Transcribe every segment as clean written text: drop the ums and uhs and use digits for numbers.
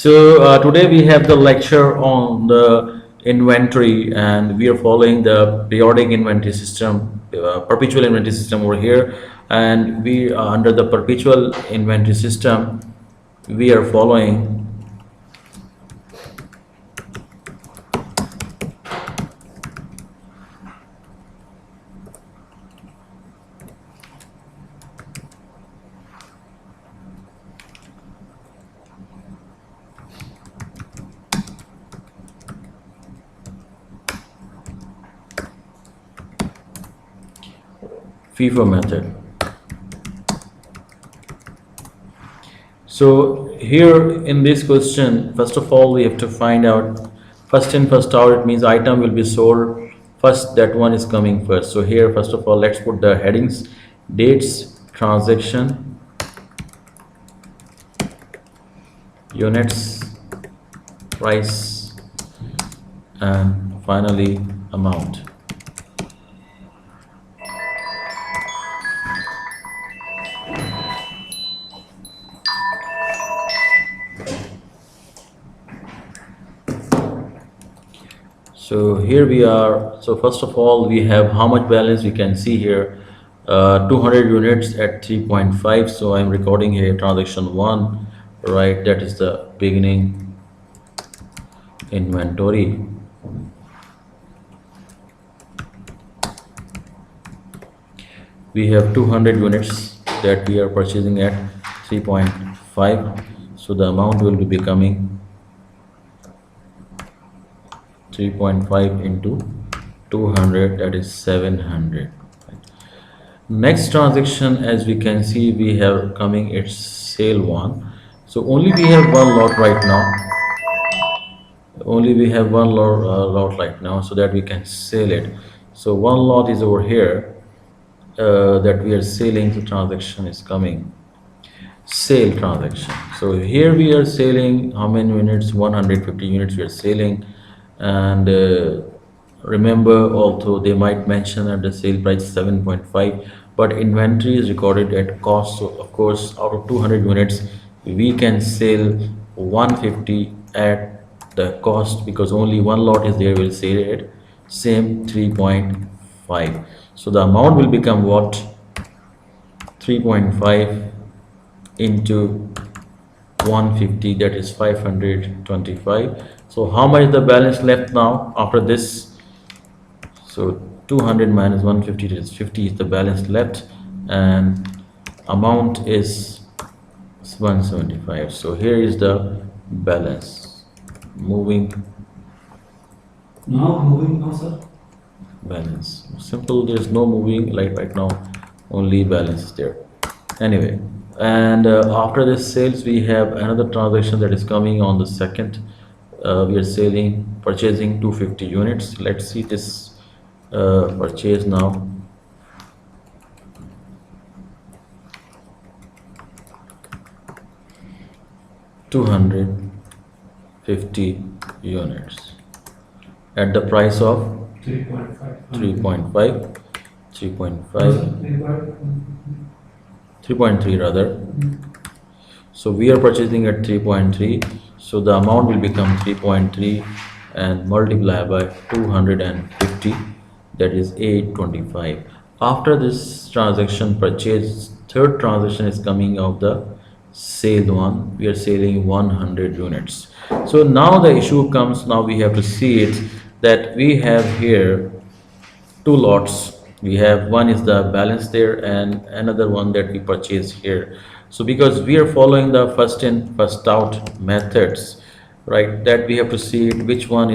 Today we have the lecture on the inventory, and we are following the periodic inventory system, perpetual inventory system over here. And we are under the perpetual inventory system. We are following FIFO method. So here in this question, first of all, we have to find out first in, first out. It means item will be sold first, that one is coming first. So here, first of all, let's put the headings: dates, transaction, units, price, and finally amount. So here we are. So first of all, we have how much balance we can see here. 200 units at 3.5. So I'm recording here transaction 1, right? That is the beginning inventory. We have 200 units that we are purchasing at 3.5. So the amount will be becoming 3.5 into 200, that is 700. Next transaction, as we can see, we have coming, it's sale 1. So only we have one lot right now. Only we have one lot right now, so that we can sell it. So one lot is over here that we are selling. The transaction is coming, sale transaction. So here we are selling how many units? 150 units we are selling. And remember, although they might mention at the sale price 7.5, but inventory is recorded at cost. So of course, out of 200 units, we can sell 150 at the cost, because only one lot is there. We'll sell it same 3.5. So the amount will become what? 3.5 into 150, that is 525. So how much is the balance left now after this? So 200 minus 150 is 50 is the balance left, and amount is 175. So here is the balance. Moving now, sir. balance. Simple, there's no moving like right now, only balance is there. Anyway, and after this sales, we have another transaction that is coming on the second. We are purchasing 250 units. Let's see this purchase now. $250 units at the price of 3.5, 3.3 rather. So we are purchasing at 3.3. So the amount will become 3.3 and multiply by 250, that is 825. After this transaction purchase, third transaction is coming of the sale one. We are selling 100 units. So now the issue comes, now we have to see it, that we have here two lots. We have one is the balance there, and another one that we purchased here. So because we are following the first in first out methods, right, that we have to see it, which one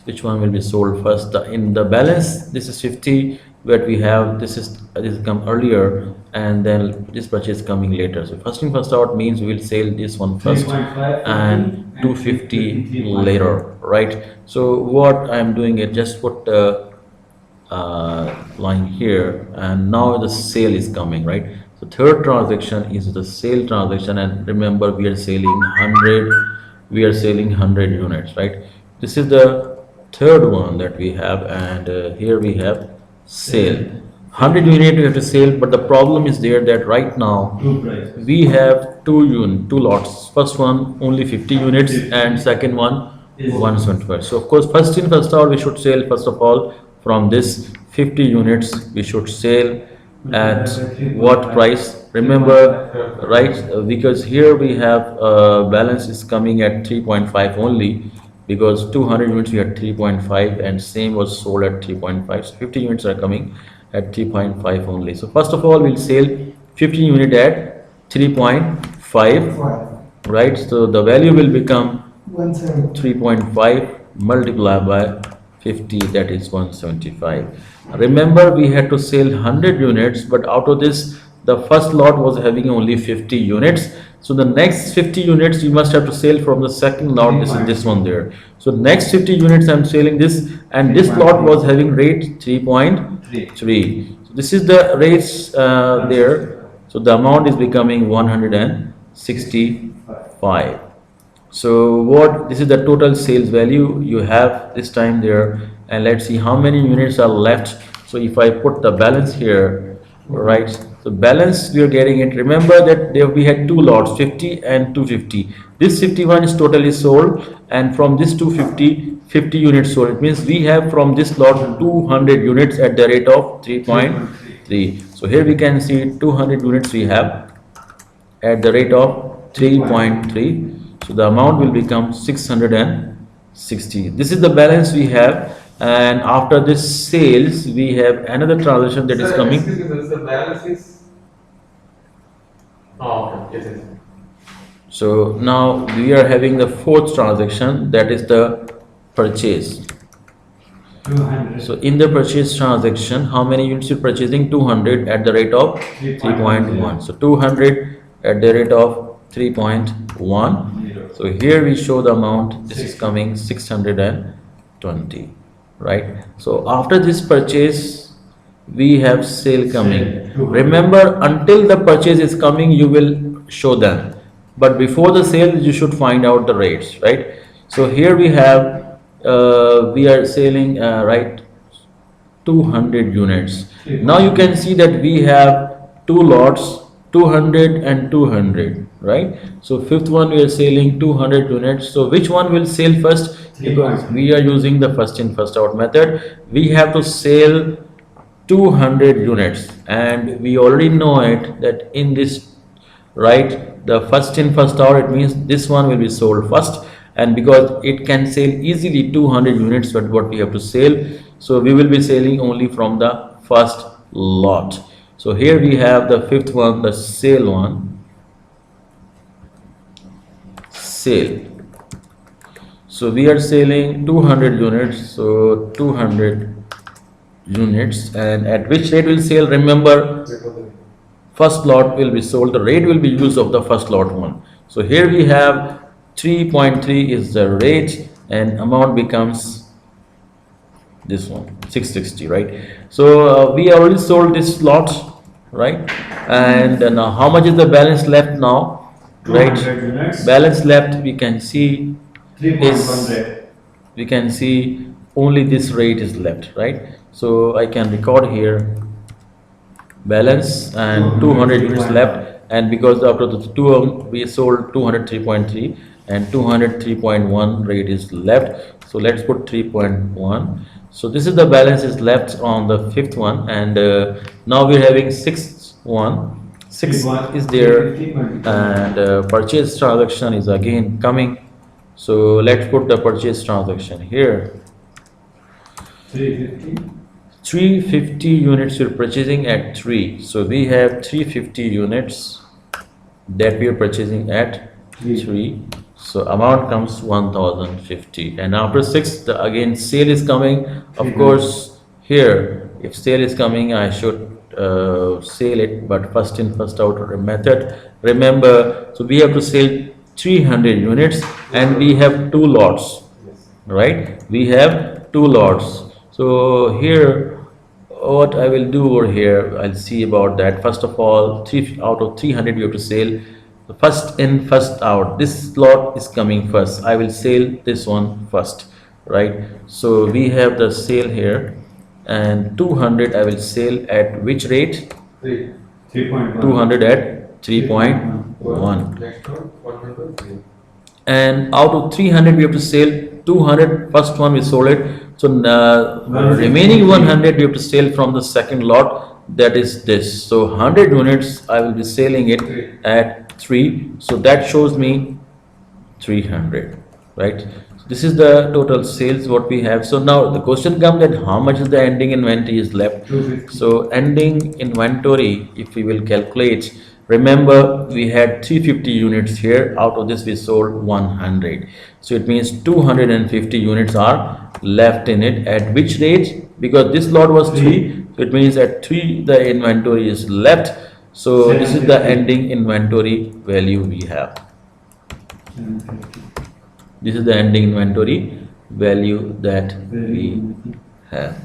which one will be sold first. In the balance, this is 50, but we have this come earlier, and then this purchase coming later. So first in first out means we will sell this one first and 250 later, right? So what I'm doing is just put line here, and now the sale is coming, right? So third transaction is the sale transaction, and remember, we are selling 100, we are selling 100 units, right? This is the third one that we have, and here we have sale. 100 unit we have to sell, but the problem is there that right now we have two lots. First one only 50 units and second one 175. So of course first in first out we should sell first of all from this 50 units we should sell at what price? Remember, right? Because here we have balance is coming at 3.5 only, because 200 units we had 3.5 and same was sold at 3.5. So 50 units are coming at 3.5 only. So first of all we'll sell 50 unit at 3.5, right? So the value will become 3.5 multiplied by 50, that is 175. Remember we had to sell 100 units, but out of this the first lot was having only 50 units. So the next 50 units you must have to sell from the second lot. This is this one there. So next 50 units I'm selling this, and this lot was having rate 3.3. So this is the rates there. So the amount is becoming 165. So what, this is the total sales value you have this time there, and let's see how many units are left. So if I put the balance here, right, so balance we are getting it. Remember that there we had two lots, 50 and 250. This 51 is totally sold, and from this 250 50 units sold. It means we have from this lot 200 units at the rate of 3.3. So here we can see 200 units we have at the rate of 3.3. So the amount will become 660. This is the balance we have, and after this sales we have another transaction that is coming. Excuse me, the balance is. Oh, okay. Yes, yes. So now we are having the fourth transaction, that is the purchase. 200. So in the purchase transaction, how many units you're purchasing? 200 at the rate of 3.1. So 200 at the rate of 3.1. So here we show the amount. This is coming 620, right? So after this purchase, we have sale coming. Remember, until the purchase is coming, you will show them. But before the sale, you should find out the rates, right? So here we have, we are selling, right, 200 units. Now you can see that we have two lots, 200 and 200, right? So fifth one we are selling 200 units. So which one will sell first? Because we are using the first in first out method, we have to sell 200 units, and we already know it that in this, right, the first in first out, it means this one will be sold first, and because it can sell easily 200 units, but what we have to sell, so we will be selling only from the first lot. So here we have the fifth one, the sale one, sale. So we are selling 200 units, so 200 units, and at which rate will sell? Remember, first lot will be sold, the rate will be used of the first lot one. So here we have 3.3 is the rate, and amount becomes this one 660, right? So we already sold this lot, right? And now how much is the balance left now, right? 200 units. Balance left we can see is, 3.1. we can see only this rate is left, right? So I can record here balance and 200 units left, and because after the two we sold 203.3 and 203.1 rate is left, so let's put 3.1. so this is the balance is left on the fifth one, and now we're having sixth one. 6 is there, and purchase transaction is again coming. So let's put the purchase transaction here. 350. 350 units you're purchasing at 3. So we have 350 units that we are purchasing at 3. So amount comes 1050, and after 6 the again sale is coming. Of course here if sale is coming I should sell it, but first in first out method. Remember, so we have to sell 300 units, and we have two lots, right? We have two lots. So here what I will do over here, I'll see about that. First of all, 3 out of 300 we have to sell. The first in first out, this lot is coming first, I will sell this one first, right? So we have the sale here, and 200 I will sell at which rate? 3. 3.1. 200 at 3.1. Next one, 103. And out of 300 we have to sell 200. First one we sold it, so remaining 100 we have to sell from the second lot, that is this. So 100 units I will be selling it at 3, so that shows me 300, right? So this is the total sales what we have. So now the question comes that how much is the ending inventory is left. 250. So ending inventory, if we will calculate, remember we had 350 units here, out of this we sold 100, so it means 250 units are left in it. At which rate? Because this lot was 3, so it means at 3 the inventory is left. So this is the 750. ending inventory value we have. 750. This is the ending inventory value that we have,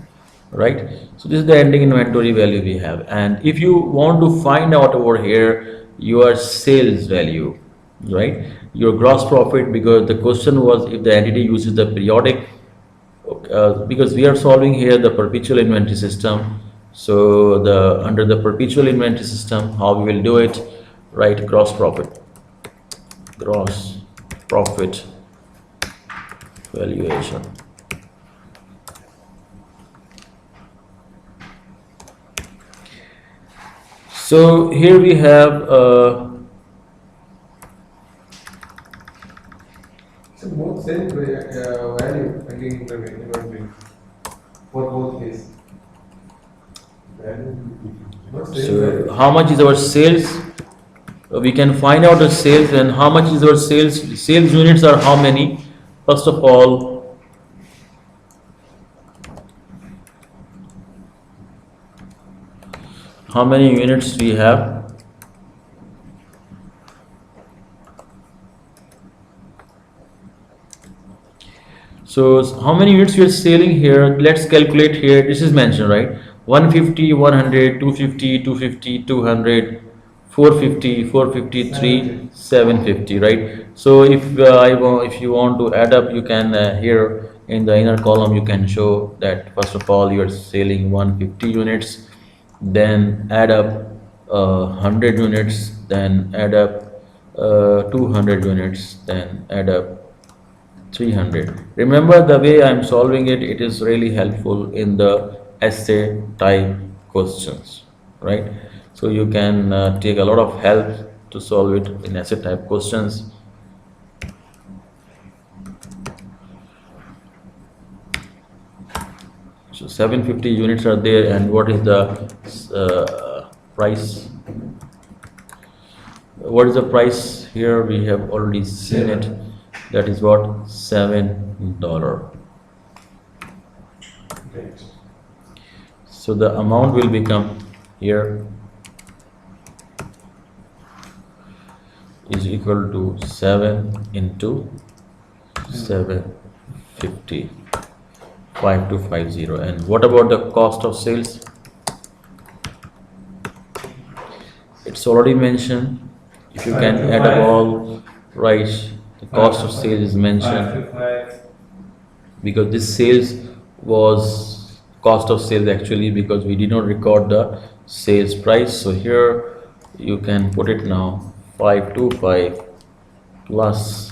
right? So this is the ending inventory value we have. And if you want to find out over here your sales value, right, your gross profit, because the question was if the entity uses the periodic, because we are solving here the perpetual inventory system. So the under the perpetual inventory system, how we will do it, right? Gross profit valuation. So here we have So both same value ending inventory for both case. Not same so value. how much is our sales? We can find out the sales, and how much is our sales. Sales units are how many? First of all, how many units we have? So how many units we are selling here? Let's calculate here. This is mentioned, right? 150, 100, 250, 250, 200, 450, 453, 750, right? So if if you want to add up, you can here in the inner column you can show that first of all you are selling 150 units, then add up 100 units, then add up 200 units, then add up 300. Remember the way I'm solving it, it is really helpful in the essay type questions, right? So you can take a lot of help to solve it in essay type questions. So 750 units are there, and what is the price? What is the price here? We have already seen it. That is what? $7. Right. So the amount will become here is equal to 7 into 750, 5250. And what about the cost of sales? It's already mentioned. If you can add up all, right, the cost of sales is mentioned, 5 because this sales was cost of sales actually, because we did not record the sales price. So here you can put it now, 525 plus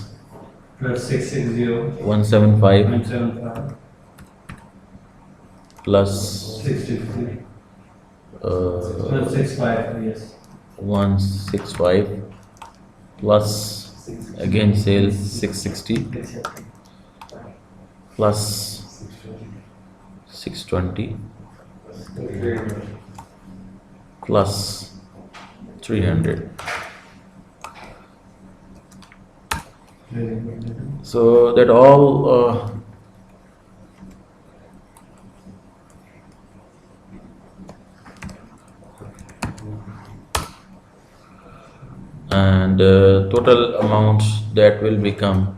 plus 660 175 175 plus 650 uh, plus 65, yes. 165 plus again sales 660 plus 620 plus 300. So that all and total amount that will become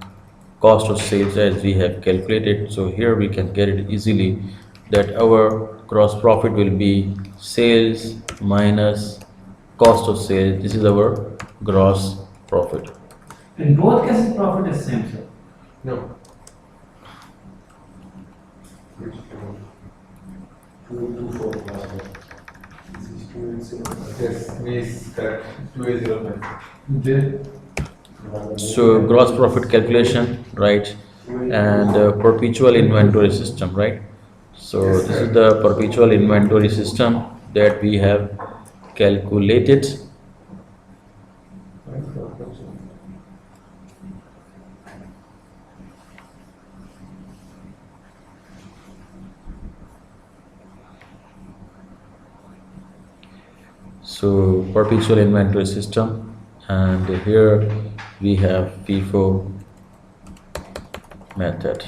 cost of sales as we have calculated. So here we can get it easily that our gross profit will be sales minus cost of sales. This is our gross profit. In both cases, profit is same, sir. No. 224 last one. This is 280. Yes, V is correct. 2805. Okay. So gross profit calculation, right? And perpetual inventory system, right? So Yes, this is sir. the perpetual inventory system that we have calculated. So perpetual inventory system, and here we have FIFO method.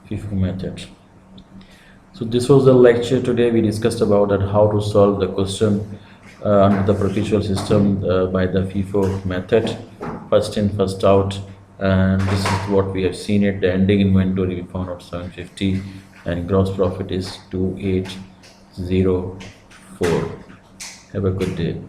FIFO method. So this was the lecture today. We discussed about that how to solve the question under the perpetual system by the FIFO method, first in, first out, and this is what we have seen it. The ending inventory we found out 750, and gross profit is 2804. Have a good day.